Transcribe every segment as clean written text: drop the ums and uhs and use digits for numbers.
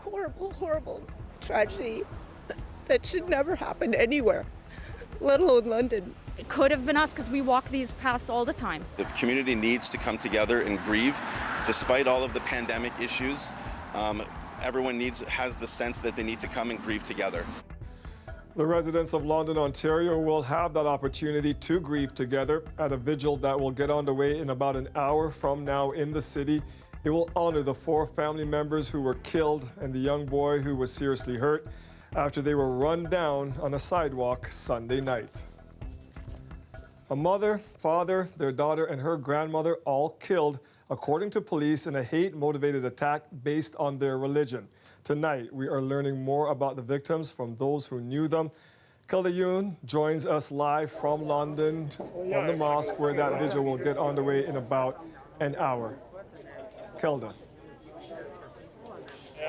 horrible, horrible tragedy that should never happen anywhere, let alone London. It could have been us because we walk these paths all the time. The community needs to come together and grieve. Despite all of the pandemic issues, everyone has the sense that they need to come and grieve together. The residents of London, Ontario will have that opportunity to grieve together at a vigil that will get underway in about an hour from now in the city. It will honor the 4 family members who were killed and the young boy who was seriously hurt after they were run down on a sidewalk Sunday night. A mother, father, their daughter, and her grandmother all killed, according to police, in a hate-motivated attack based on their religion. Tonight, we are learning more about the victims from those who knew them. Kilda Yoon joins us live from London, from the mosque, where that vigil will get underway in about an hour. Kilda.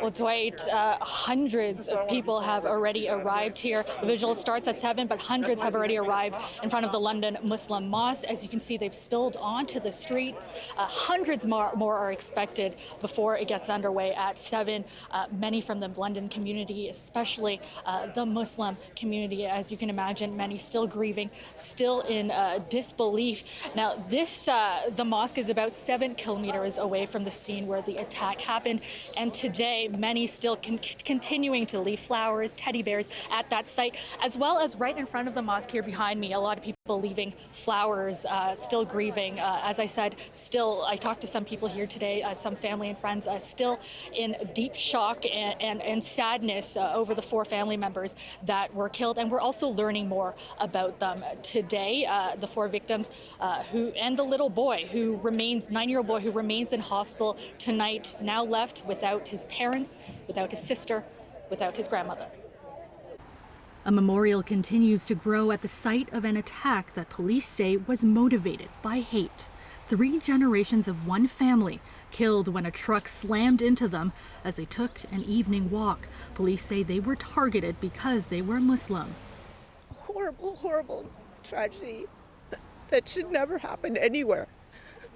Well, Dwight, hundreds of people have already arrived here. The vigil starts at 7, but hundreds have already arrived in front of the London Muslim Mosque. As you can see, they've spilled onto the streets. Hundreds more are expected before it gets underway at 7. Many from the London community, especially the Muslim community, as you can imagine, many still grieving, still in disbelief. Now, the mosque is about 7 kilometers away from the scene where the attack happened, and today, many still continuing to leave flowers, teddy bears at that site, as well as right in front of the mosque here behind me, a lot of people leaving flowers, still grieving. As I said, I talked to some people here today, some family and friends, still in deep shock and sadness over the 4 family members that were killed. And we're also learning more about them today. The 4 victims and the little boy who remains, 9-year-old boy who remains in hospital tonight, now left without his parents, without his sister, without his grandmother. A memorial continues to grow at the site of an attack that police say was motivated by hate. 3 generations of one family killed when a truck slammed into them as they took an evening walk. Police say they were targeted because they were Muslim. Horrible, horrible tragedy that should never happen anywhere,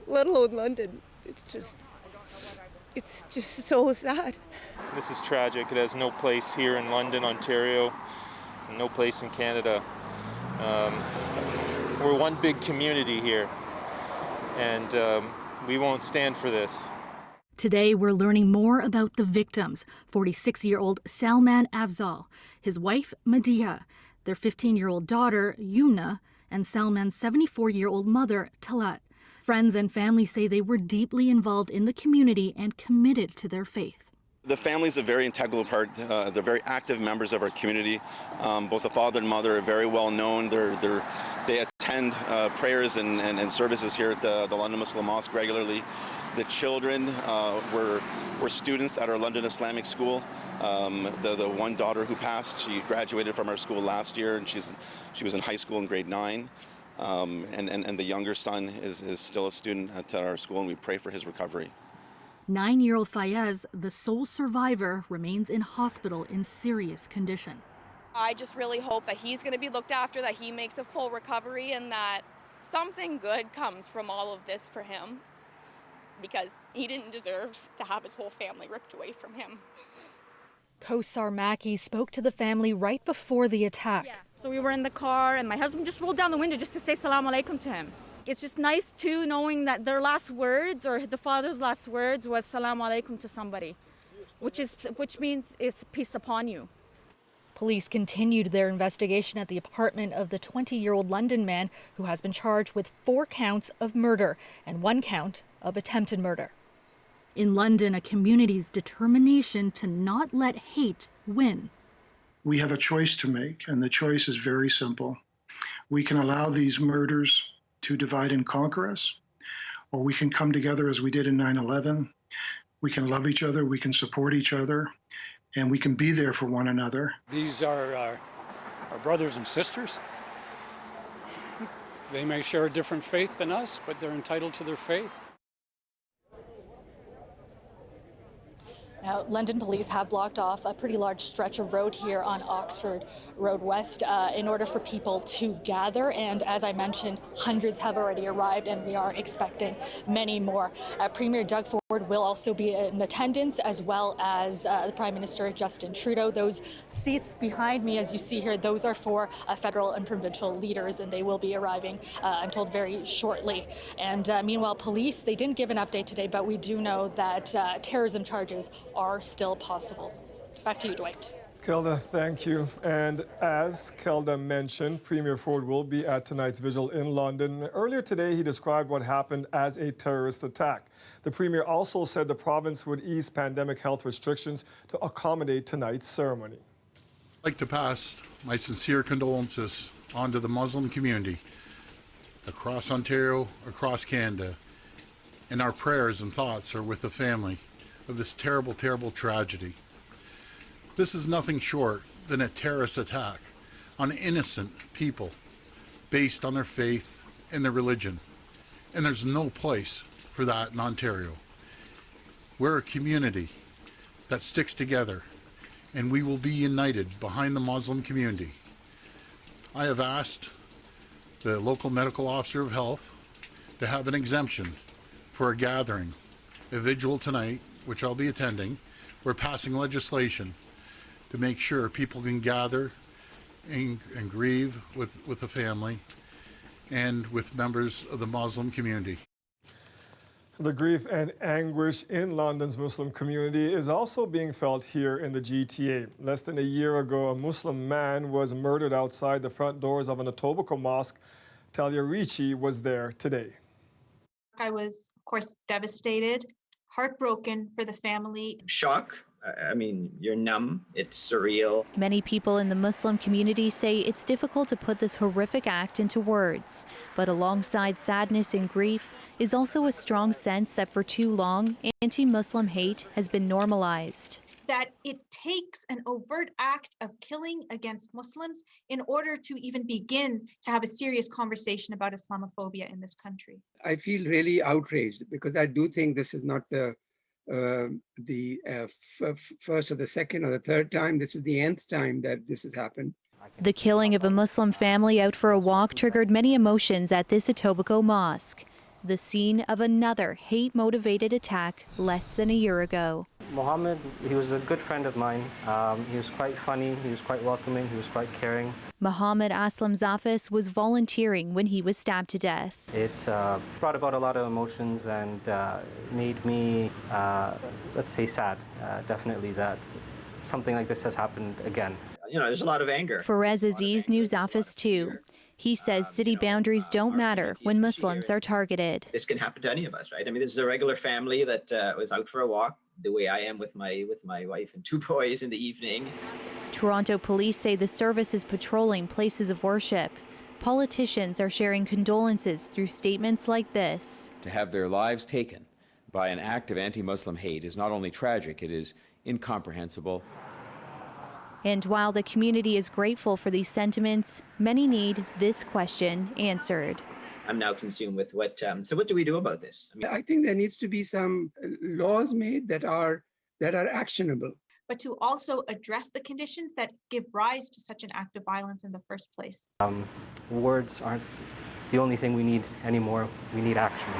let alone London. It's just so sad. This is tragic. It has no place here in London, Ontario, no place in Canada. We're one big community here, and we won't stand for this. Today, we're learning more about the victims. 46-year-old Salman Afzal, his wife Madiha, their 15-year-old daughter Yumna, and Salman's 74-year-old mother Talat. Friends and family say they were deeply involved in the community and committed to their faith. The family's a very integral part. They're very active members of our community. Both the father and mother are very well known. They attend prayers and services here at the London Muslim Mosque regularly. The children were students at our London Islamic School. The one daughter who passed, she graduated from our school last year, and she was in high school in grade 9. And the younger son is still a student at our school, and we pray for his recovery. 9-year-old Fayez, the sole survivor, remains in hospital in serious condition. I just really hope that he's going to be looked after, that he makes a full recovery, and that something good comes from all of this for him, because he didn't deserve to have his whole family ripped away from him. Kosar Mackey spoke to the family right before the attack. Yeah. So we were in the car, and my husband just rolled down the window just to say salam alaikum to him. It's just nice, too, knowing that their last words, or the father's last words, was salam alaikum to somebody, which means it's peace upon you. Police continued their investigation at the apartment of the 20-year-old London man who has been charged with 4 counts of murder and 1 count of attempted murder. In London, a community's determination to not let hate win. We have a choice to make, and the choice is very simple. We can allow these murders to divide and conquer us, or we can come together as we did in 9/11. We can love each other, we can support each other, and we can be there for one another. These are our brothers and sisters. They may share a different faith than us, but they're entitled to their faith. London police have blocked off a pretty large stretch of road here on Oxford Road West in order for people to gather. And as I mentioned, hundreds have already arrived, and we are expecting many more. Premier Doug Ford will also be in attendance, as well as the Prime Minister Justin Trudeau. Those seats behind me, as you see here, those are for federal and provincial leaders, and they will be arriving, I'm told, very shortly. And meanwhile, police, they didn't give an update today, but we do know that terrorism charges are still possible. Back to you, Dwight. Kelda, thank you. And as Kelda mentioned, Premier Ford will be at tonight's vigil in London. Earlier today, he described what happened as a terrorist attack. The Premier also said the province would ease pandemic health restrictions to accommodate tonight's ceremony. I'd like to pass my sincere condolences on to the Muslim community across Ontario, across Canada, and our prayers and thoughts are with the family of this terrible, terrible tragedy. This is nothing short than a terrorist attack on innocent people based on their faith and their religion. And there's no place for that in Ontario. We're a community that sticks together, and we will be united behind the Muslim community. I have asked the local medical officer of health to have an exemption for a gathering, a vigil tonight, which I'll be attending. We're passing legislation to make sure people can gather and grieve with the family and with members of the Muslim community. The grief and anguish in London's Muslim community is also being felt here in the GTA. Less than a year ago, a Muslim man was murdered outside the front doors of an Etobicoke mosque. Talia Ricci was there today. I was, of course, devastated, heartbroken for the family. Shock. I mean, you're numb. It's surreal. Many people in the Muslim community say it's difficult to put this horrific act into words. But alongside sadness and grief is also a strong sense that for too long, anti-Muslim hate has been normalized. That it takes an overt act of killing against Muslims in order to even begin to have a serious conversation about Islamophobia in this country. I feel really outraged because I do think this is not the first or the second or the third time. This is the nth time that this has happened. The killing of a Muslim family out for a walk triggered many emotions at this Etobicoke mosque, the scene of another hate-motivated attack less than a year ago. Mohammed, he was a good friend of mine. He was quite funny, he was quite welcoming, he was quite caring. Mohammed Aslam's office was volunteering when he was stabbed to death. It brought about a lot of emotions and made me, let's say, sad, definitely, that something like this has happened again. You know, there's a lot of anger. Faraz Aziz News Office 2. He says city boundaries don't matter when Muslims are targeted. This can happen to any of us, right? I mean, this is a regular family that was out for a walk, the way I am with my wife and two boys in the evening. Toronto police say the service is patrolling places of worship. Politicians are sharing condolences through statements like this. To have their lives taken by an act of anti-Muslim hate is not only tragic, it is incomprehensible. And while the community is grateful for these sentiments, many need this question answered. I'm now consumed with what, so what do we do about this? I think there needs to be some laws made that are actionable. But to also address the conditions that give rise to such an act of violence in the first place. Words aren't the only thing we need anymore. We need action.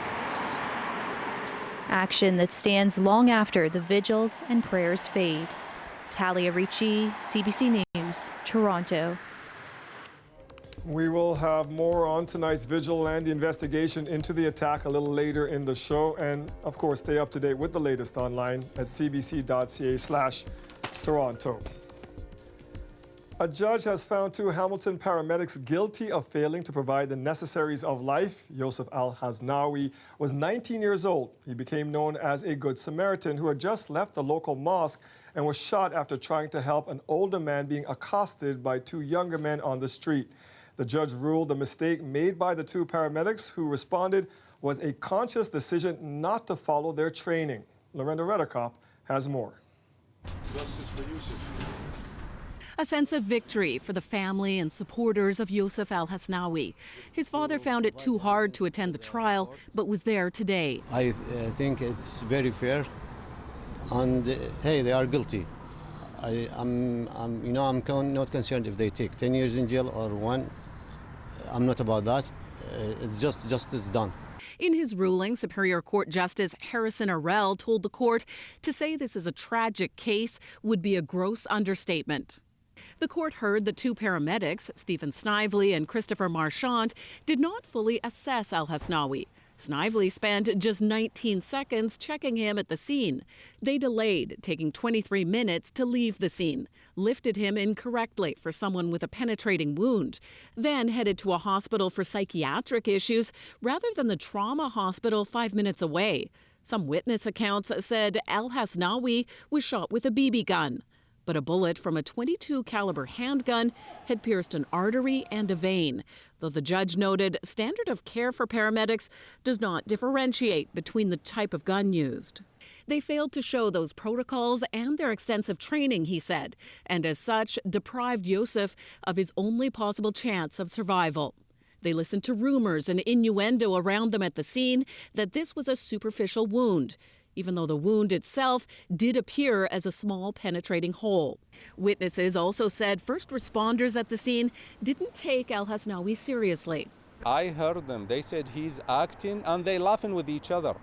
Action that stands long after the vigils and prayers fade. Talia Ricci, CBC News, Toronto. We will have more on tonight's vigil and the investigation into the attack a little later in the show. And of course, stay up to date with the latest online at cbc.ca/Toronto. A judge has found 2 Hamilton paramedics guilty of failing to provide the necessaries of life. Yosef Al-Hasnawi was 19 years old. He became known as a Good Samaritan who had just left the local mosque and was shot after trying to help an older man being accosted by 2 younger men on the street. The judge ruled the mistake made by the 2 paramedics who responded was a conscious decision not to follow their training. Lorenda Redekop has more. Justice for Yusuf. A sense of victory for the family and supporters of Yosef Al-Hasnawi. His father found it too hard to attend the trial, but was there today. I think it's very fair. and hey, they are guilty. I'm not concerned if they take 10 years in jail or 1. I'm not about that. It's just justice done. In his ruling, Superior Court Justice Harrison Arell told the court to say this is a tragic case would be a gross understatement. The court heard the 2 paramedics, Stephen Snively and Christopher Marchand, did not fully assess Al-Hasnawi. Snively spent just 19 seconds checking him at the scene. They delayed, taking 23 minutes to leave the scene, lifted him incorrectly for someone with a penetrating wound, then headed to a hospital for psychiatric issues rather than the trauma hospital 5 minutes away. Some witness accounts said Al-Hasnawi was shot with a BB gun, but a bullet from a .22 caliber handgun had pierced an artery and a vein, though the judge noted standard of care for paramedics does not differentiate between the type of gun used. They failed to show those protocols and their extensive training, he said, and as such deprived Yosef of his only possible chance of survival. They listened to rumors and innuendo around them at the scene that this was a superficial wound, even though the wound itself did appear as a small penetrating hole. Witnesses also said first responders at the scene didn't take Al-Hasnawi seriously. I heard them. They said he's acting and they laughing with each other.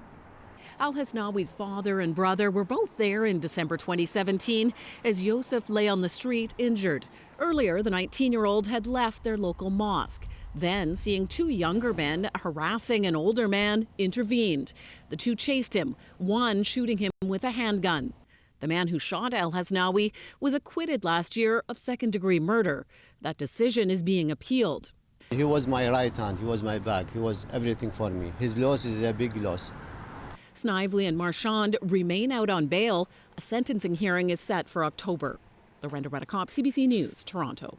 Al-Hasnawi's father and brother were both there in December 2017 as Yosef lay on the street injured. Earlier, the 19-year-old had left their local mosque. Then, seeing 2 younger men harassing an older man, intervened. The 2 chased him, one shooting him with a handgun. The man who shot Al-Hasnawi was acquitted last year of second-degree murder. That decision is being appealed. He was my right hand, he was my back, he was everything for me. His loss is a big loss. Snively and Marchand remain out on bail. A sentencing hearing is set for October. Lorenda Redicop, CBC News, Toronto.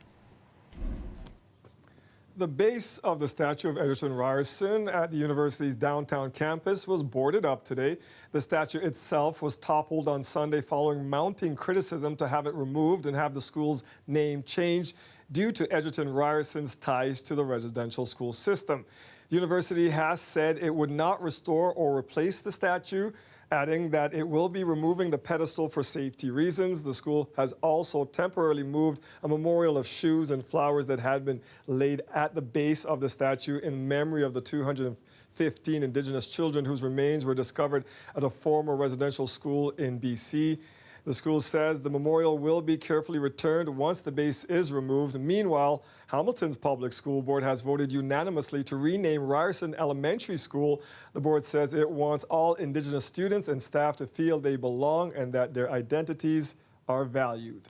The base of the statue of Edgerton Ryerson at the university's downtown campus was boarded up today. The statue itself was toppled on Sunday following mounting criticism to have it removed and have the school's name changed due to Edgerton Ryerson's ties to the residential school system. The university has said it would not restore or replace the statue, adding that it will be removing the pedestal for safety reasons. The school has also temporarily moved a memorial of shoes and flowers that had been laid at the base of the statue in memory of the 215 Indigenous children whose remains were discovered at a former residential school in BC. The school says the memorial will be carefully returned once the base is removed. Meanwhile, Hamilton's Public School Board has voted unanimously to rename Ryerson Elementary School. The board says it wants all Indigenous students and staff to feel they belong and that their identities are valued.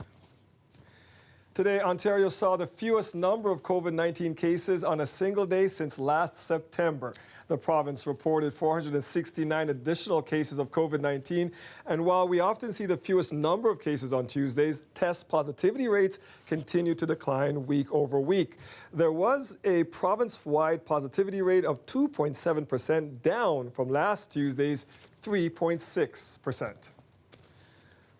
Today, Ontario saw the fewest number of COVID-19 cases on a single day since last September. The province reported 469 additional cases of COVID-19, and while we often see the fewest number of cases on Tuesdays, test positivity rates continue to decline week over week. There was a province-wide positivity rate of 2.7%, down from last Tuesday's 3.6%.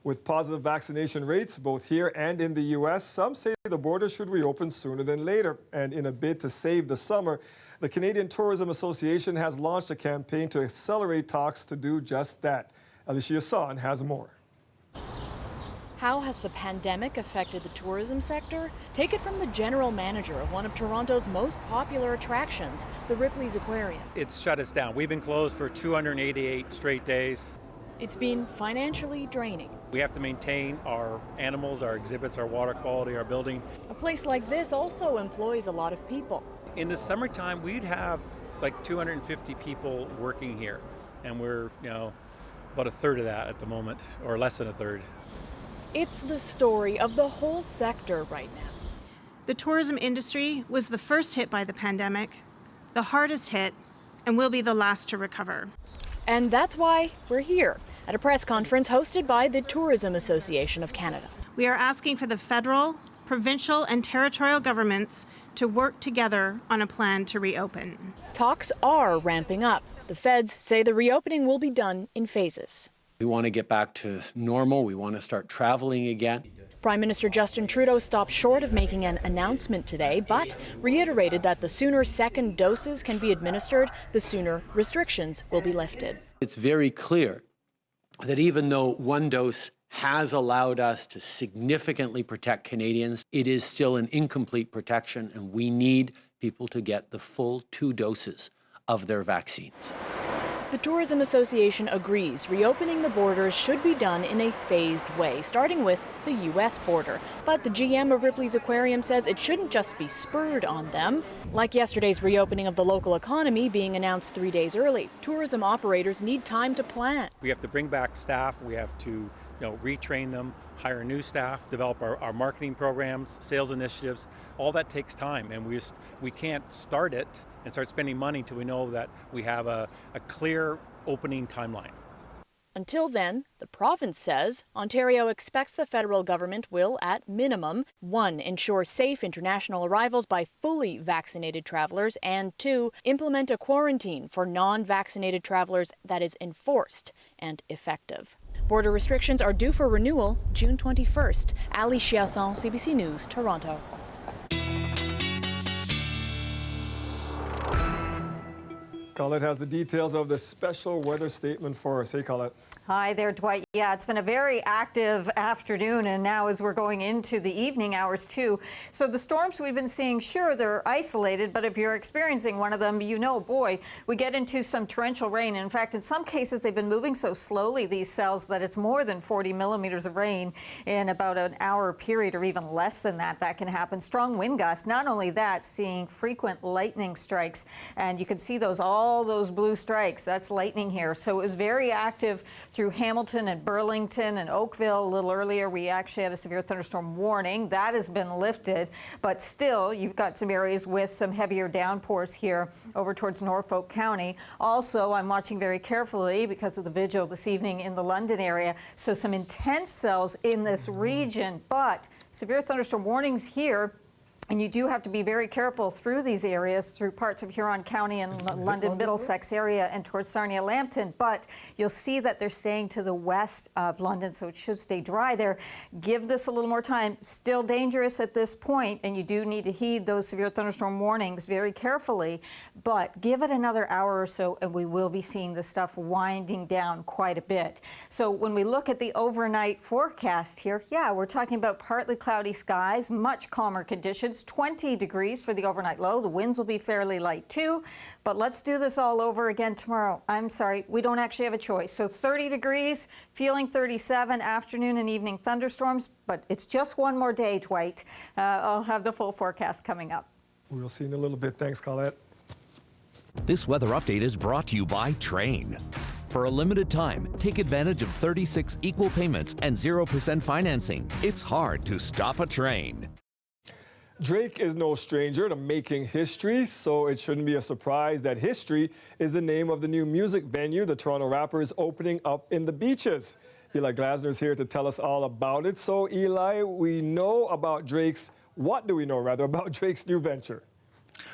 With positive vaccination rates both here and in the U.S., some say the border should reopen sooner than later. And in a bid to save the summer, the Canadian Tourism Association has launched a campaign to accelerate talks to do just that. Alicia Son has more. How has the pandemic affected the tourism sector? Take it from the general manager of one of Toronto's most popular attractions, the Ripley's Aquarium. It's shut us down. We've been closed for 288 straight days. It's been financially draining. We have to maintain our animals, our exhibits, our water quality, our building. A place like this also employs a lot of people. In the summertime, we'd have like 250 people working here, and we're, about a third of that at the moment, or less than a third. It's the story of the whole sector right now. The tourism industry was the first hit by the pandemic, the hardest hit, and will be the last to recover. And that's why we're here at a press conference hosted by the Tourism Association of Canada. We are asking for the federal, provincial, and territorial governments to work together on a plan to reopen. Talks are ramping up. The feds say the reopening will be done in phases. We want to get back to normal. We want to start traveling again. Prime Minister Justin Trudeau stopped short of making an announcement today, but reiterated that the sooner second doses can be administered, the sooner restrictions will be lifted. It's very clear that even though one dose has allowed us to significantly protect Canadians, it is still an incomplete protection, and we need people to get the full 2 doses of their vaccines. The Tourism Association agrees reopening the borders should be done in a phased way, starting with the U.S. border. But the GM of Ripley's Aquarium says it shouldn't just be spurred on them. Like yesterday's reopening of the local economy being announced 3 days early, tourism operators need time to plan. We have to bring back staff. We have to retrain them, hire new staff, develop our marketing programs, sales initiatives. All that takes time, and we can't start it and start spending money until we know that we have a clear opening timeline. Until then, the province says Ontario expects the federal government will, at minimum, 1, ensure safe international arrivals by fully vaccinated travelers, and 2, implement a quarantine for non-vaccinated travelers that is enforced and effective. Border restrictions are due for renewal June 21st. Ali Chiasson, CBC News, Toronto. Colette has the details of the special weather statement for us. Hey, Colette. Hi there, Dwight. Yeah, it's been a very active afternoon, and now as we're going into the evening hours too. So the storms we've been seeing, sure, they're isolated, but if you're experiencing one of them, boy, we get into some torrential rain. In fact, in some cases, they've been moving so slowly, these cells, that it's more than 40 millimeters of rain in about an hour period, or even less than that. That can happen. Strong wind gusts. Not only that, seeing frequent lightning strikes, and you can see all those blue strikes. That's lightning here. So it was very active through Hamilton and Burlington and Oakville. A little earlier, we actually had a severe thunderstorm warning. That has been lifted, but still, you've got some areas with some heavier downpours here over towards Norfolk County. Also, I'm watching very carefully because of the vigil this evening in the London area. So some intense cells in this region, but severe thunderstorm warnings here. And you do have to be very careful through these areas, through parts of Huron County and London Middlesex area and towards Sarnia-Lambton. But you'll see that they're staying to the west of London, so it should stay dry there. Give this a little more time. Still dangerous at this point, and you do need to heed those severe thunderstorm warnings very carefully. But give it another hour or so, and we will be seeing the stuff winding down quite a bit. So when we look at the overnight forecast here, yeah, we're talking about partly cloudy skies, much calmer conditions. 20 degrees for the overnight low. The winds will be fairly light too, but let's do this all over again tomorrow. I'm sorry, we don't actually have a choice. So 30 degrees, feeling 37, afternoon and evening thunderstorms, but it's just one more day, Dwight. I'll have the full forecast coming up. We'll see in a little bit. Thanks, Colette. This weather update is brought to you by Train. For a limited time, take advantage of 36 equal payments and 0% financing. It's hard to stop a train. Drake is no stranger to making history, so it shouldn't be a surprise that History is the name of the new music venue the Toronto rapper is opening up in the Beaches. Eli Glasner's here to tell us all about it. So, Eli, what do we know about Drake's new venture?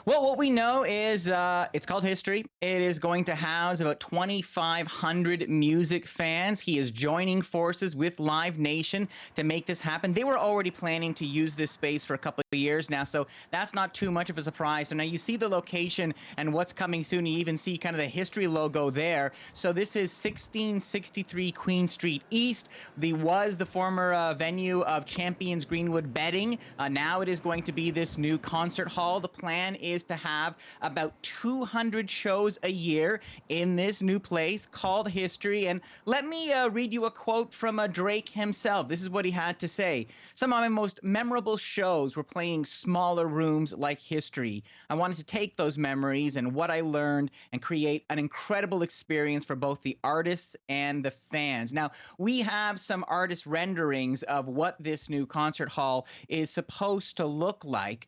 Well, what we know is it's called History. It is going to house about 2,500 music fans. He is joining forces with Live Nation to make this happen. They were already planning to use this space for a couple of years now, so that's not too much of a surprise. So now you see the location and what's coming soon. You even see kind of the History logo there. So this is 1663 Queen Street East. Was the former venue of Champions Greenwood Betting. Now it is going to be this new concert hall. The plan is to have about 200 shows a year in this new place called History. And let me read you a quote from Drake himself. This is what he had to say. Some of my most memorable shows were playing smaller rooms like History. I wanted to take those memories and what I learned and create an incredible experience for both the artists and the fans. Now, we have some artist renderings of what this new concert hall is supposed to look like.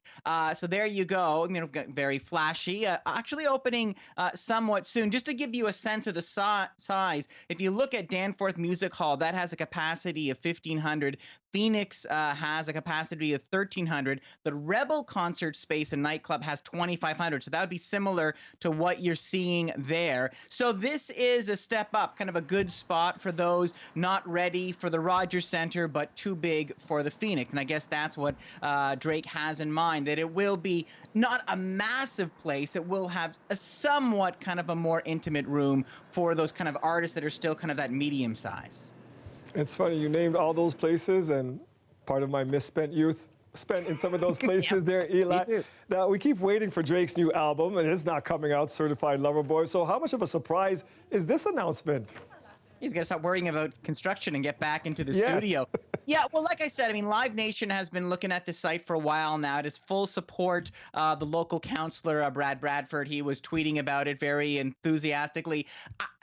So there you go. Very flashy. Actually opening somewhat soon. Just to give you a sense of the size, if you look at Danforth Music Hall, that has a capacity of 1,500. Phoenix has a capacity of 1,300. The Rebel Concert Space and Nightclub has 2,500. So that would be similar to what you're seeing there. So this is a step up, kind of a good spot for those not ready for the Rogers Center, but too big for the Phoenix. And I guess that's what Drake has in mind, that it will be not a massive place. It will have a somewhat kind of a more intimate room for those kind of artists that are still kind of that medium size. It's funny, you named all those places, and part of my misspent youth spent in some of those places there, Eli. Me too. Now, we keep waiting for Drake's new album, and it's not coming out, Certified Lover Boy. So how much of a surprise is this announcement? He's got to stop worrying about construction and get back into the Yes. studio. Yeah, well, like I said, I mean, Live Nation has been looking at this site for a while now. It is full support. The local councillor, Brad Bradford, he was tweeting about it very enthusiastically.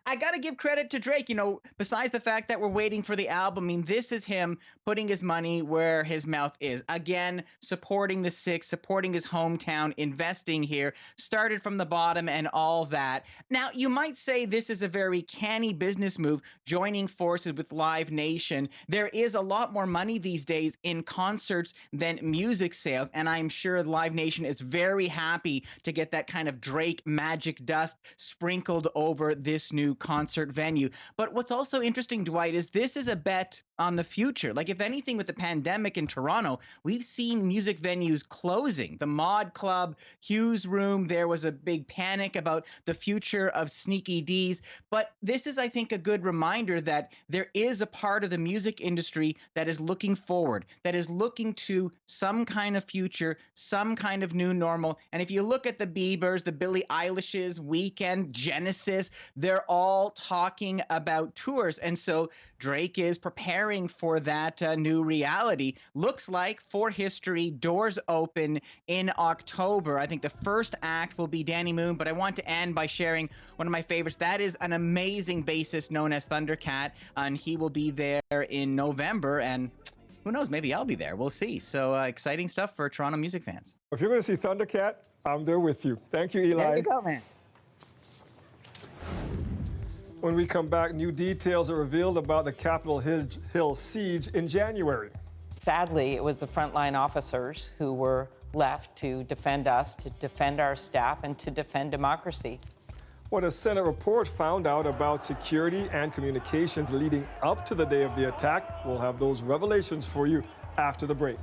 I got to give credit to Drake, you know, besides the fact that we're waiting for the album. I mean, this is him putting his money where his mouth is. Again, supporting the Six, supporting his hometown, investing here, started from the bottom and all that. Now, you might say this is a very canny business move, joining forces with Live Nation. There is a lot more money these days in concerts than music sales, and I'm sure Live Nation is very happy to get that kind of Drake magic dust sprinkled over this new concert venue. But what's also interesting, Dwight, is this is a bet on the future. Like, if anything, with the pandemic in Toronto, we've seen music venues closing. The Mod Club, Hughes Room, there was a big panic about the future of Sneaky D's. But this is, I think, a good reminder that there is a part of the music industry that is looking forward, that is looking to some kind of future, some kind of new normal. And if you look at the Biebers, the Billie Eilishes, Weeknd, Genesis, they're all talking about tours. And so Drake is preparing for that new reality. Looks like for history, doors open in October. I think the first act will be Danny Moon, but I want to end by sharing one of my favorites. That is an amazing bassist known as Thundercat, and he will be there in November. And who knows, maybe I'll be there. We'll see. So exciting stuff for Toronto music fans. If you're going to see Thundercat, I'm there with you. Thank you, Eli. There you go, man. When we come back, new details are revealed about the Capitol Hill siege in January. Sadly, it was the frontline officers who were left to defend us, to defend our staff, and to defend democracy. What a Senate report found out about security and communications leading up to the day of the attack. We'll have those revelations for you after the break.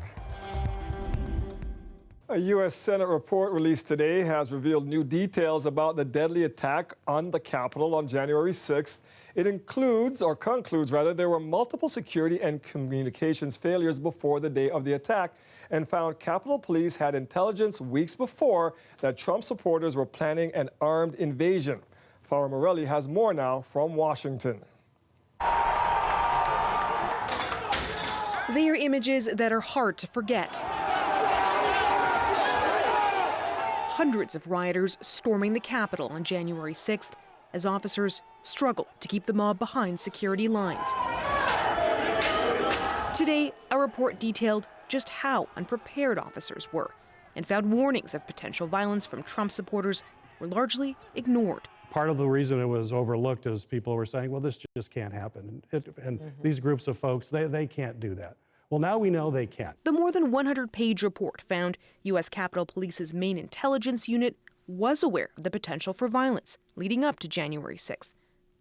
A U.S. Senate report released today has revealed new details about the deadly attack on the Capitol on January 6th. It concludes there were multiple security and communications failures before the day of the attack, and found Capitol Police had intelligence weeks before that Trump supporters were planning an armed invasion. Farah Morelli has more now from Washington. They are images that are hard to forget. Hundreds of rioters storming the Capitol on January 6th as officers struggle to keep the mob behind security lines. Today, a report detailed just how unprepared officers were and found warnings of potential violence from Trump supporters were largely ignored. Part of the reason it was overlooked is people were saying, well, this just can't happen. These groups of folks, they can't do that. Well, now we know they can. The more than 100-page report found U.S. Capitol Police's main intelligence unit was aware of the potential for violence leading up to January 6th.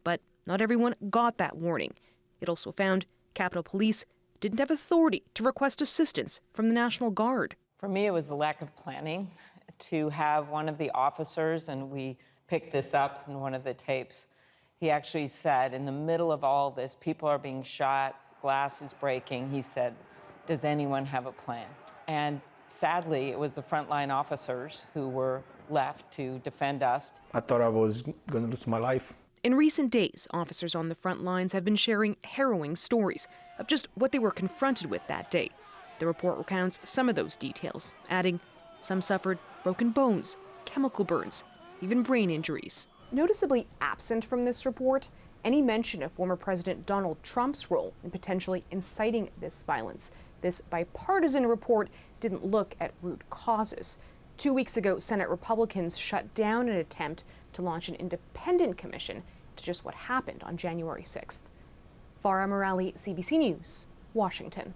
But not everyone got that warning. It also found Capitol Police didn't have authority to request assistance from the National Guard. For me, it was the lack of planning to have one of the officers, and we picked this up in one of the tapes. He actually said, in the middle of all this, people are being shot, glass is breaking. He said, does anyone have a plan? And sadly, it was the frontline officers who were left to defend us. I thought I was going to lose my life. In recent days, officers on the front lines have been sharing harrowing stories of just what they were confronted with that day. The report recounts some of those details, adding some suffered broken bones, chemical burns, even brain injuries. Noticeably absent from this report, any mention of former President Donald Trump's role in potentially inciting this violence. This bipartisan report didn't look at root causes. 2 weeks ago, Senate Republicans shut down an attempt to launch an independent commission to just what happened on January 6th. Farah Morelli, CBC News, Washington.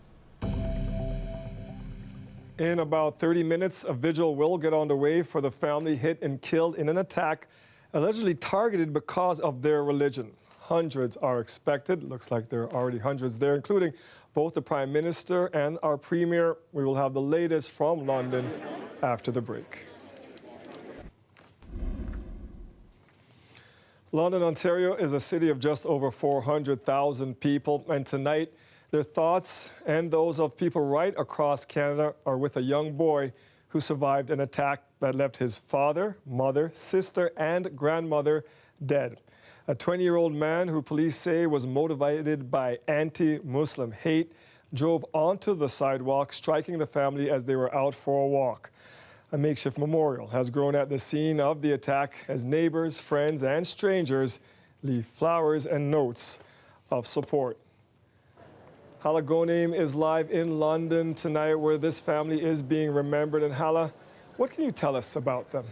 In about 30 minutes, a vigil will get underway for the family hit and killed in an attack allegedly targeted because of their religion. Hundreds are expected. Looks like there are already hundreds there, including both the Prime Minister and our Premier. We will have the latest from London after the break. London, Ontario is a city of just over 400,000 people, and tonight their thoughts and those of people right across Canada are with a young boy who survived an attack that left his father, mother, sister, and grandmother dead. A 20-year-old man who police say was motivated by anti-Muslim hate drove onto the sidewalk, striking the family as they were out for a walk. A makeshift memorial has grown at the scene of the attack as neighbors, friends, and strangers leave flowers and notes of support. Hala Goneim is live in London tonight, where this family is being remembered. And Hala, what can you tell us about them?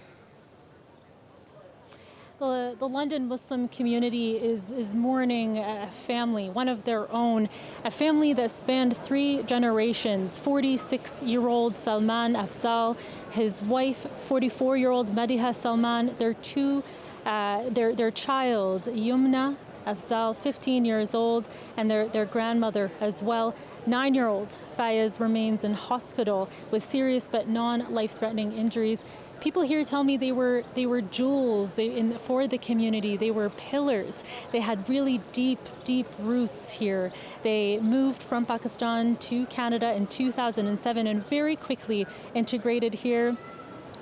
The London Muslim community is mourning a family, one of their own, a family that spanned 3 generations. 46-year-old Salman Afzal, his wife, 44-year-old Mediha Salman, their child, Yumna Afzal, 15 years old, and their grandmother as well. 9-year-old Fayez remains in hospital with serious but non-life-threatening injuries. People here tell me they were jewels for the community. They were pillars. They had really deep roots here. They moved from Pakistan to Canada in 2007 and very quickly integrated here.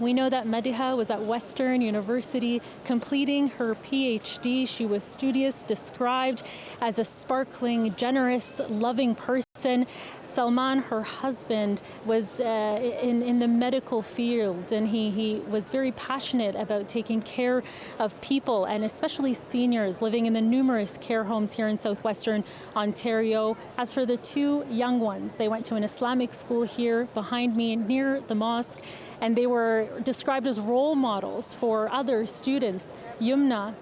We know that Mediha was at Western University completing her PhD. She was studious, described as a sparkling, generous, loving person. Salman, her husband, was in the medical field, and he was very passionate about taking care of people, and especially seniors living in the numerous care homes here in southwestern Ontario. As for the 2 young ones, they went to an Islamic school here behind me near the mosque, and they were described as role models for other students. Yumna,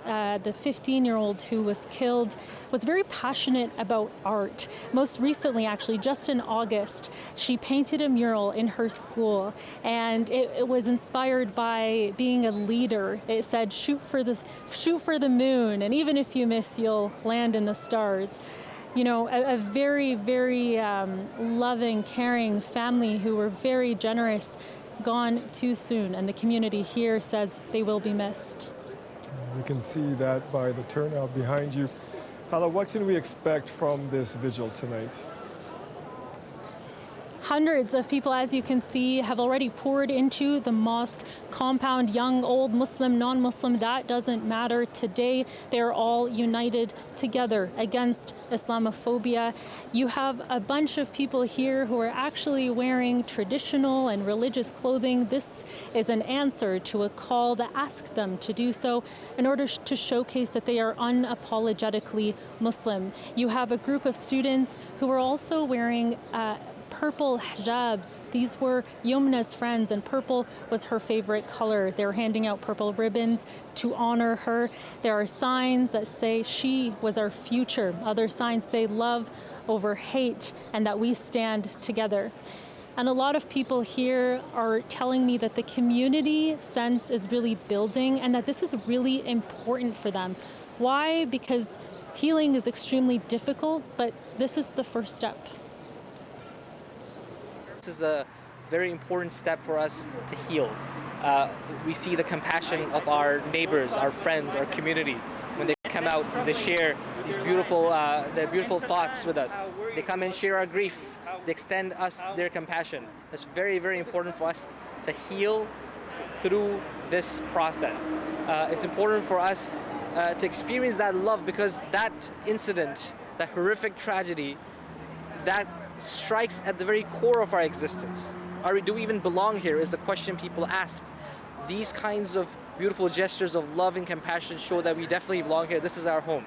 the 15-year-old who was killed, was very passionate about art. Most recently, actually, just in August, she painted a mural in her school, and it was inspired by being a leader. It said, shoot for the moon, and even if you miss, you'll land in the stars. You know, a very, very loving, caring family who were very generous, gone too soon, and the community here says they will be missed. We can see that by the turnout behind you. Hala, what can we expect from this vigil tonight? Hundreds of people, as you can see, have already poured into the mosque compound. Young, old, Muslim, non-Muslim, that doesn't matter. Today, they're all united together against Islamophobia. You have a bunch of people here who are actually wearing traditional and religious clothing. This is an answer to a call that asked them to do so in order to showcase that they are unapologetically Muslim. You have a group of students who are also wearing purple hijabs. These were Yumna's friends, and purple was her favorite color. They were handing out purple ribbons to honor her. There are signs that say she was our future. Other signs say love over hate and that we stand together. And a lot of people here are telling me that the community sense is really building and that this is really important for them. Why? Because healing is extremely difficult, but this is the first step. This is a very important step for us to heal. We see the compassion of our neighbors, our friends, our community. When they come out, they share these their beautiful thoughts with us. They come and share our grief. They extend us their compassion. It's very, very important for us to heal through this process. It's important for us to experience that love, because that incident, that horrific tragedy, that strikes at the very core of our existence. Do we even belong here is the question people ask. These kinds of beautiful gestures of love and compassion show that we definitely belong here. This is our home.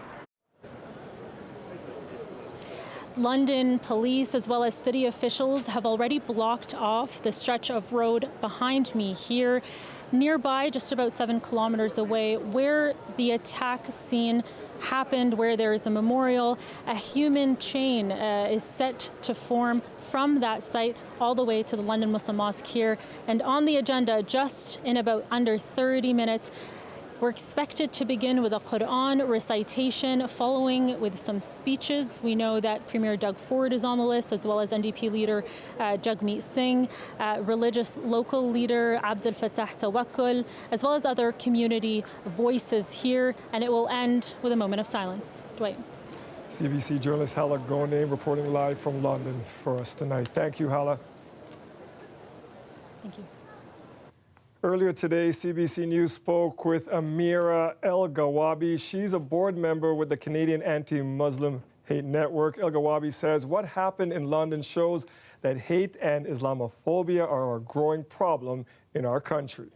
London police, as well as city officials, have already blocked off the stretch of road behind me here. Nearby, just about 7 kilometers away, where the attack scene happened, where there is a memorial, a human chain is set to form from that site all the way to the London Muslim Mosque here. And on the agenda, just in about under 30 minutes, We're expected to begin with a Quran recitation, following with some speeches. We know that Premier Doug Ford is on the list, as well as NDP leader Jagmeet Singh, religious local leader Abdel Fattah Tawakkul, as well as other community voices here, and it will end with a moment of silence. Dwight. CBC journalist Hala Gone reporting live from London for us tonight. Thank you, Hala. Thank you. Earlier today, CBC News spoke with Amira El-Gawabi. She's a board member with the Canadian Anti-Muslim Hate Network. El-Gawabi says what happened in London shows that hate and Islamophobia are a growing problem in our country.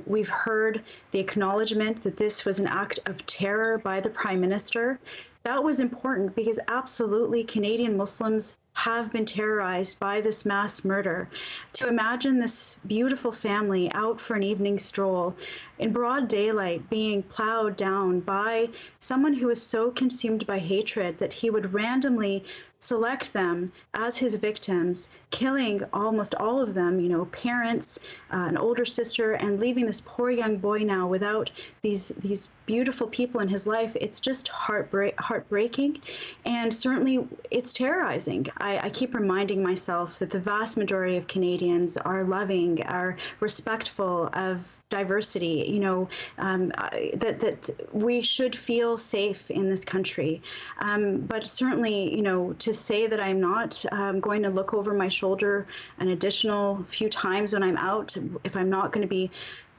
We've heard the acknowledgement that this was an act of terror by the Prime Minister. That was important because absolutely Canadian Muslims have been terrorized by this mass murder. To imagine this beautiful family out for an evening stroll in broad daylight being plowed down by someone who is so consumed by hatred that he would randomly select them as his victims, killing almost all of them, you know, parents, an older sister, and leaving this poor young boy now without these beautiful people in his life. It's just heartbreaking, and certainly it's terrorizing. I keep reminding myself that the vast majority of Canadians are loving, are respectful of diversity, you know, that we should feel safe in this country. But certainly, you know, to say that I'm not going to look over my shoulder an additional few times when I'm out, if I'm not going to be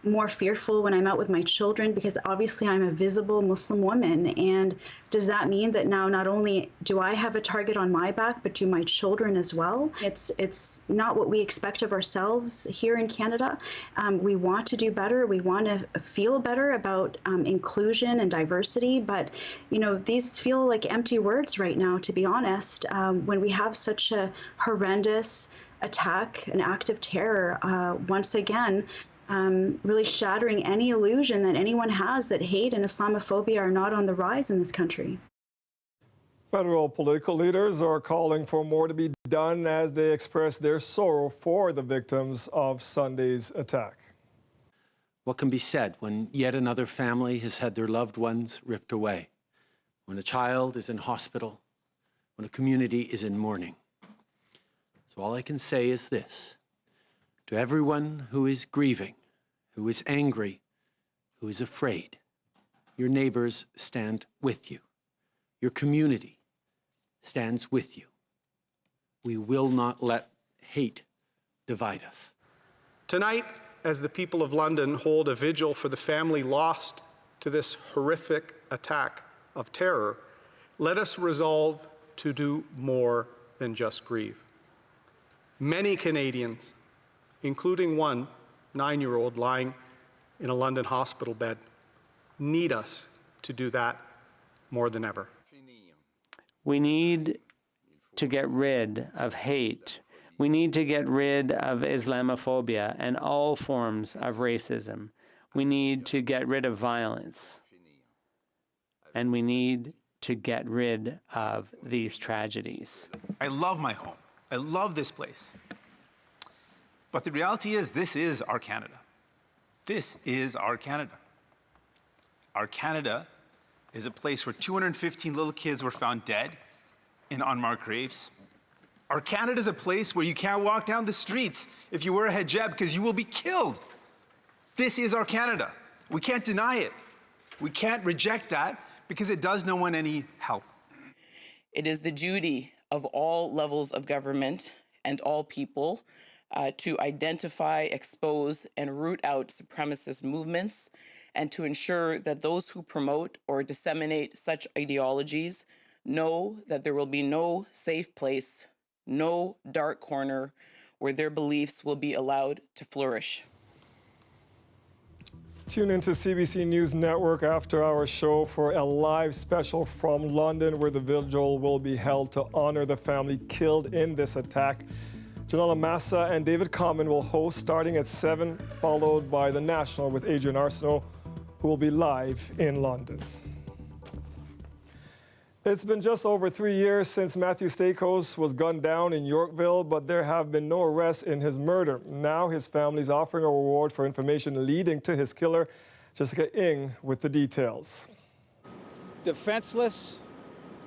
more fearful when I'm out with my children, because obviously I'm a visible Muslim woman. And does that mean that now not only do I have a target on my back, but do my children as well? It's not what we expect of ourselves here in Canada. We want to do better. We want to feel better about inclusion and diversity. But, you know, these feel like empty words right now, to be honest, when we have such a horrendous attack, an act of terror, once again, really shattering any illusion that anyone has that hate and Islamophobia are not on the rise in this country. Federal political leaders are calling for more to be done as they express their sorrow for the victims of Sunday's attack. What can be said when yet another family has had their loved ones ripped away, when a child is in hospital, when a community is in mourning? So all I can say is this: to everyone who is grieving, who is angry, who is afraid, your neighbors stand with you. Your community stands with you. We will not let hate divide us. Tonight, as the people of London hold a vigil for the family lost to this horrific attack of terror, let us resolve to do more than just grieve. Many Canadians, including one 9-year-old lying in a London hospital bed, need us to do that more than ever. We need to get rid of hate. We need to get rid of Islamophobia and all forms of racism. We need to get rid of violence. And we need to get rid of these tragedies. I love my home. I love this place. But the reality is, this is our Canada. This is our Canada. Our Canada is a place where 215 little kids were found dead in unmarked graves. Our Canada is a place where you can't walk down the streets if you wear a hijab because you will be killed. This is our Canada. We can't deny it. We can't reject that because it does no one any help. It is the duty of all levels of government and all people to identify, expose, and root out supremacist movements, and to ensure that those who promote or disseminate such ideologies know that there will be no safe place, no dark corner where their beliefs will be allowed to flourish. Tune into CBC News Network after our show for a live special from London, where the vigil will be held to honor the family killed in this attack. Janella Massa and David Common will host starting at 7, followed by The National with Adrian Arsenault, who will be live in London. It's been just over 3 years since Matthew Stakos was gunned down in Yorkville, but there have been no arrests in his murder. Now his family is offering a reward for information leading to his killer. Jessica Ng with the details. Defenseless,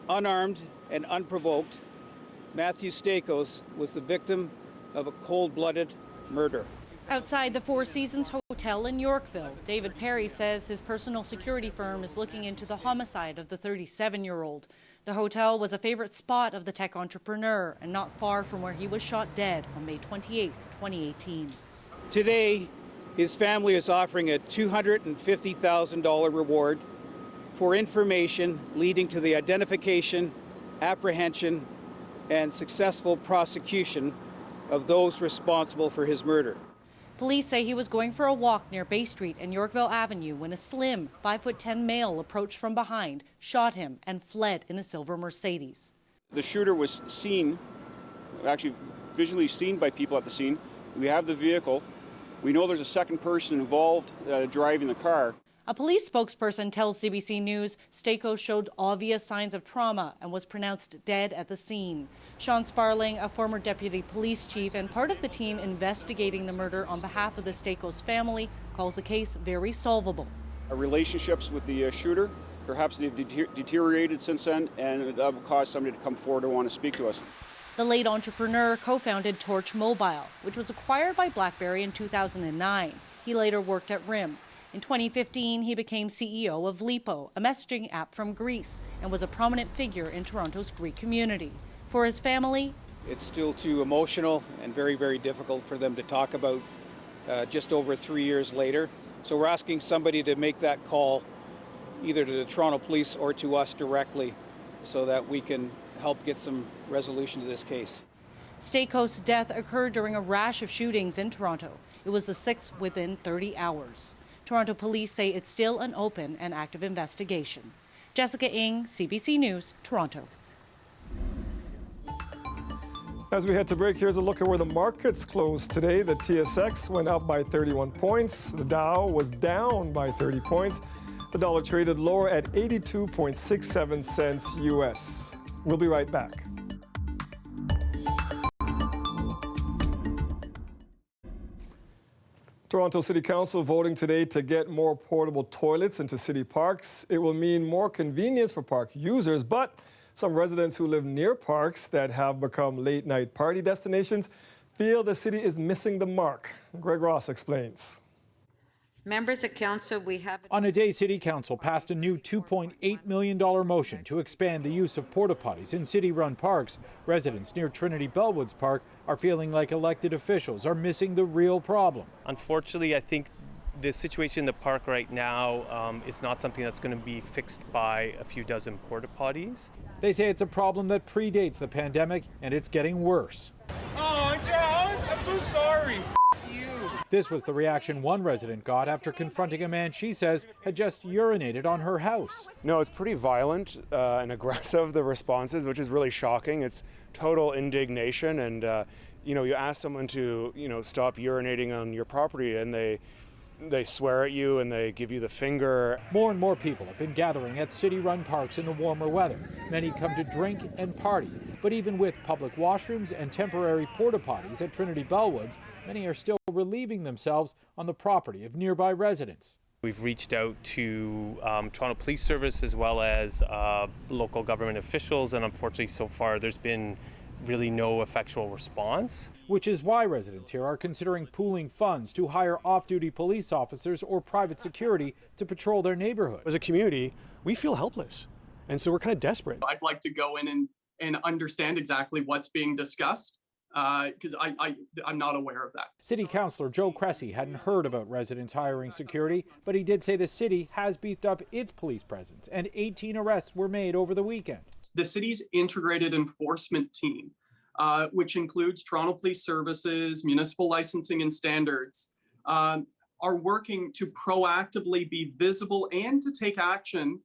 unarmed, and unprovoked, Matthew Stakos was the victim of a cold-blooded murder. Outside the Four Seasons Hotel in Yorkville, David Perry says his personal security firm is looking into the homicide of the 37-year-old. The hotel was a favorite spot of the tech entrepreneur and not far from where he was shot dead on May 28, 2018. Today, his family is offering a $250,000 reward for information leading to the identification, apprehension, and successful prosecution of those responsible for his murder. Police say he was going for a walk near Bay Street and Yorkville Avenue when a slim, 5'10" male approached from behind, shot him, and fled in a silver Mercedes. The shooter was seen, actually visually seen by people at the scene. We have the vehicle. We know there's a second person involved driving the car. A police spokesperson tells CBC News Stakos showed obvious signs of trauma and was pronounced dead at the scene. Sean Sparling, a former deputy police chief and part of the team investigating the murder on behalf of the Stakos family, calls the case very solvable. Our relationships with the shooter, perhaps they've deteriorated since then, and that will cause somebody to come forward and want to speak to us. The late entrepreneur co-founded Torch Mobile, which was acquired by BlackBerry in 2009. He later worked at RIM. In 2015, he became CEO of Lipo, a messaging app from Greece, and was a prominent figure in Toronto's Greek community. For his family, it's still too emotional and very, very difficult for them to talk about just over 3 years later. So we're asking somebody to make that call either to the Toronto Police or to us directly so that we can help get some resolution to this case. Stakos' death occurred during a rash of shootings in Toronto. It was the sixth within 30 hours. Toronto police say it's still an open and active investigation. Jessica Ng, CBC News, Toronto. As we head to break, here's a look at where the markets closed today. The TSX went up by 31 points. The Dow was down by 30 points. The dollar traded lower at 82.67 cents US. We'll be right back. Toronto City Council voting today to get more portable toilets into city parks. It will mean more convenience for park users, but some residents who live near parks that have become late-night party destinations feel the city is missing the mark. Greg Ross explains. Members of council, we have... On a day, City Council passed a new $2.8 million motion to expand the use of porta potties in city-run parks. Residents near Trinity Bellwoods Park are feeling like elected officials are missing the real problem. Unfortunately, I think the situation in the park right now is not something that's going to be fixed by a few dozen porta potties. They say it's a problem that predates the pandemic and it's getting worse. Oh, Jones, I'm so sorry. This was the reaction one resident got after confronting a man she says had just urinated on her house. No, it's pretty violent and aggressive, the responses, which is really shocking. It's total indignation and, you ask someone to, stop urinating on your property and they swear at you and they give you the finger. More and more people have been gathering at city-run parks in the warmer weather. Many come to drink and party. But even with public washrooms and temporary porta potties at Trinity Bellwoods, many are still relieving themselves on the property of nearby residents. We've reached out to Toronto Police Service as well as local government officials, and unfortunately so far there's been really no effectual response. Which is why residents here are considering pooling funds to hire off-duty police officers or private security to patrol their neighborhood. As a community, we feel helpless, and so we're kind of desperate. I'd like to go in and understand exactly what's being discussed, because I'm not aware of that. City Councillor Joe Cressy hadn't heard about residents hiring security, but he did say the city has beefed up its police presence, and 18 arrests were made over the weekend. The city's integrated enforcement team, which includes Toronto Police Services, Municipal Licensing and Standards, are working to proactively be visible and to take action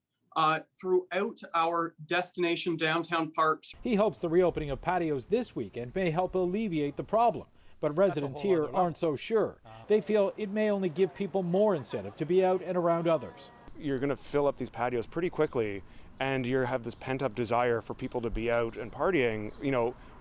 throughout our destination downtown parks. He hopes the reopening of patios this weekend may help alleviate the problem, but residents here aren't so sure. They feel it may only give people more incentive to be out and around others. You're going to fill up these patios pretty quickly, and you have this pent-up desire for people to be out and partying.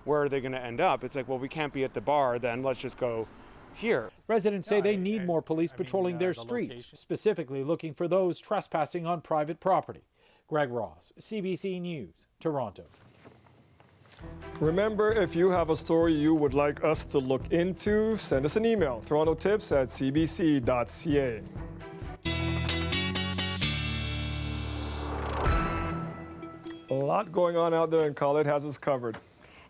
Where are they going to end up? It's like, well, we can't be at the bar, then let's just go here. Residents say they need more police patrolling their streets, specifically looking for those trespassing on private property. Greg Ross, CBC News, Toronto. Remember, if you have a story you would like us to look into, send us an email, torontotips@cbc.ca. A lot going on out there, and Khaled has us covered.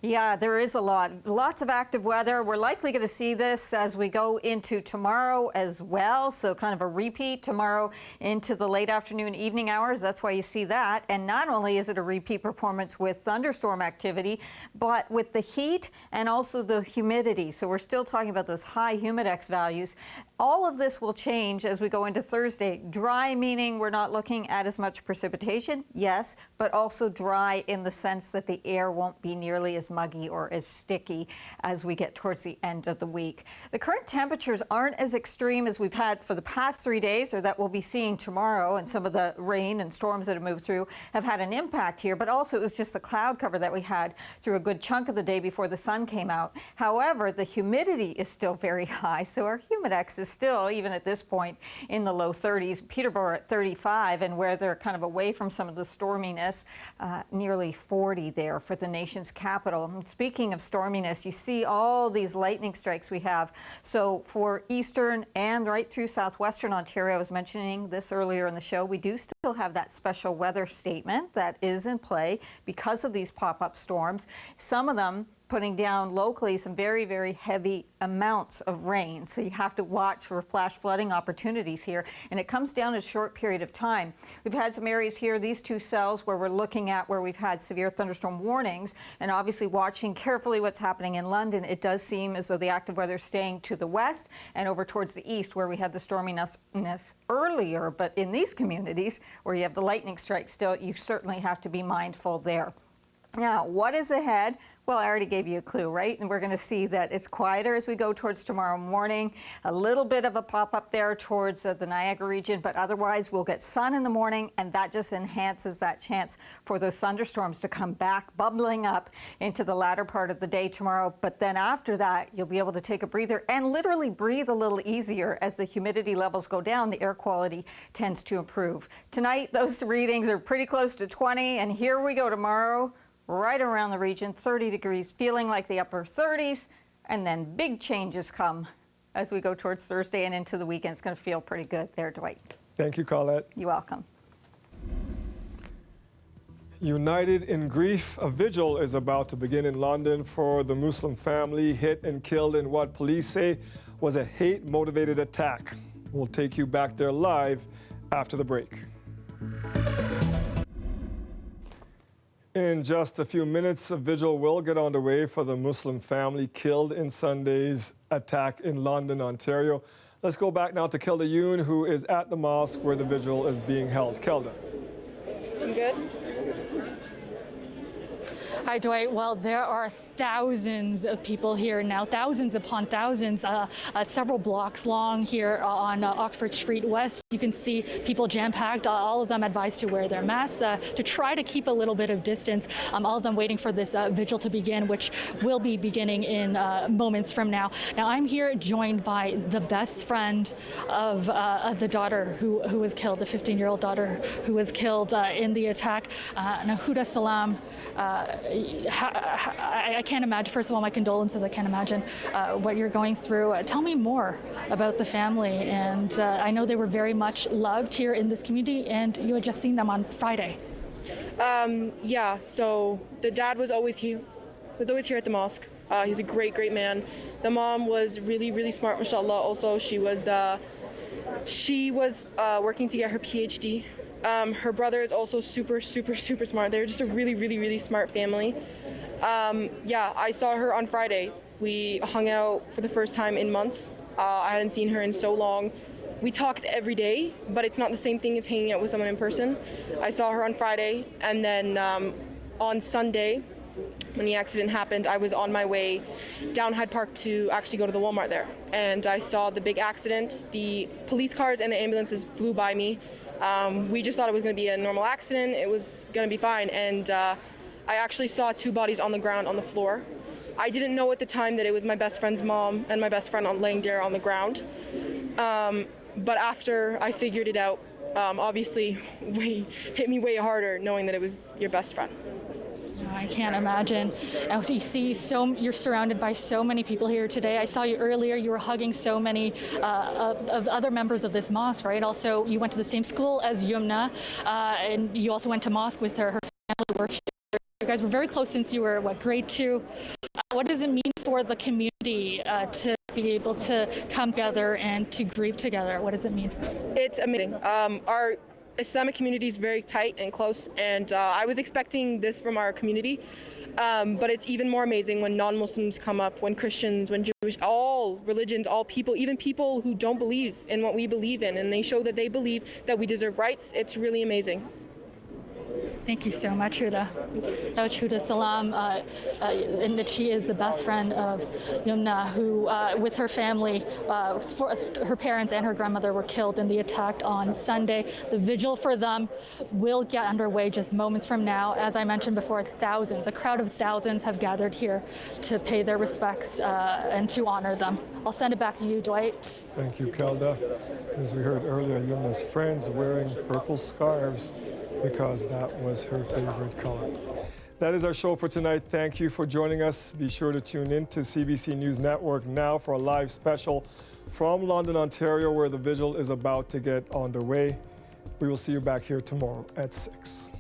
Yeah, there is a lot. Lots of active weather. We're likely going to see this as we go into tomorrow as well. So kind of a repeat tomorrow into the late afternoon, evening hours. That's why you see that. And not only is it a repeat performance with thunderstorm activity, but with the heat and also the humidity. So we're still talking about those high humidex values. All of this will change as we go into Thursday. Dry, meaning we're not looking at as much precipitation, yes, but also dry in the sense that the air won't be nearly as muggy or as sticky as we get towards the end of the week. The current temperatures aren't as extreme as we've had for the past 3 days, or that we'll be seeing tomorrow, and some of the rain and storms that have moved through have had an impact here, but also it was just the cloud cover that we had through a good chunk of the day before the sun came out. However, the humidity is still very high, so our humidex is still, even at this point, in the low 30s. Peterborough at 35, and where they're kind of away from some of the storminess, nearly 40 there for the nation's capital. And speaking of storminess, you see all these lightning strikes we have. So for eastern and right through southwestern Ontario, I was mentioning this earlier in the show, we do still have that special weather statement that is in play because of these pop-up storms. Some of them putting down locally some very, very heavy amounts of rain. So you have to watch for flash flooding opportunities here. And it comes down in a short period of time. We've had some areas here, these two cells, where we're looking at where we've had severe thunderstorm warnings, and obviously watching carefully what's happening in London. It does seem as though the active weather is staying to the west and over towards the east, where we had the storminess earlier. But in these communities where you have the lightning strike still, you certainly have to be mindful there. Now, what is ahead? Well, I already gave you a clue, right? And we're going to see that it's quieter as we go towards tomorrow morning. A little bit of a pop-up there towards the Niagara region, but otherwise we'll get sun in the morning, and that just enhances that chance for those thunderstorms to come back, bubbling up into the latter part of the day tomorrow. But then after that, you'll be able to take a breather and literally breathe a little easier as the humidity levels go down. The air quality tends to improve. Tonight, those readings are pretty close to 20, and here we go tomorrow. Right around the region, 30 degrees, feeling like the upper 30s, and then big changes come as we go towards Thursday and into the weekend. It's going to feel pretty good there, Dwight. Thank you, Colette. You're welcome. United in grief, a vigil is about to begin in London for the Muslim family hit and killed in what police say was a hate-motivated attack. We'll take you back there live after the break. In just a few minutes, a vigil will get underway for the Muslim family killed in Sunday's attack in London, Ontario. Let's go back now to Kelda Yoon, who is at the mosque where the vigil is being held. Kelda. I'm good. Hi, Dwight. Well, there are thousands of people here now, thousands upon thousands, several blocks long here on Oxford Street West. You can see people jam-packed, all of them advised to wear their masks to try to keep a little bit of distance. All of them waiting for this vigil to begin, which will be beginning in moments from now. Now, I'm here joined by the best friend of the daughter who was killed, the 15-year-old daughter who was killed in the attack. Nahuda Salam. I can't imagine, first of all, my condolences. I can't imagine what you're going through. Tell me more about the family. And I know they were very much loved here in this community, and you had just seen them on Friday. Yeah, so the dad was always here at the mosque. He's a great, great man. The mom was really, really smart, mashallah. Also, she was working to get her PhD. Her brother is also super, super, super smart. They're just a really, really, really smart family. Yeah, I saw her on Friday. We hung out for the first time in months. I hadn't seen her in so long. We talked every day, but it's not the same thing as hanging out with someone in person. I saw her on Friday, and then on Sunday, when the accident happened, I was on my way down Hyde Park to actually go to the Walmart there. And I saw the big accident. The police cars and the ambulances flew by me. We just thought it was going to be a normal accident. It was going to be fine. And I actually saw 2 bodies on the ground on the floor. I didn't know at the time that it was my best friend's mom and my best friend laying there on the ground. But after I figured it out, obviously hit me way harder knowing that it was your best friend. I can't imagine. You see, you're surrounded by so many people here today. I saw you earlier. You were hugging so many of other members of this mosque, right? Also, you went to the same school as Yumna, and you also went to mosque with her family worship. You guys were very close since you were, grade 2. What does it mean for the community to be able to come together and to grieve together? What does it mean? It's amazing. Our Islamic community is very tight and close, and I was expecting this from our community, but it's even more amazing when non-Muslims come up, when Christians, when Jewish, all religions, all people, even people who don't believe in what we believe in, and they show that they believe that we deserve rights. It's really amazing. Thank you so much, Huda. That was Huda Salam, and that she is the best friend of Yumna, who, with her family, her parents and her grandmother were killed in the attack on Sunday. The vigil for them will get underway just moments from now. As I mentioned before, a crowd of thousands have gathered here to pay their respects and to honor them. I'll send it back to you, Dwight. Thank you, Kelda. As we heard earlier, Yumna's friends wearing purple scarves because that was her favorite color. That is our show for tonight. Thank you for joining us. Be sure to tune in to CBC News Network now for a live special from London, Ontario, where the vigil is about to get underway. We will see you back here tomorrow at 6.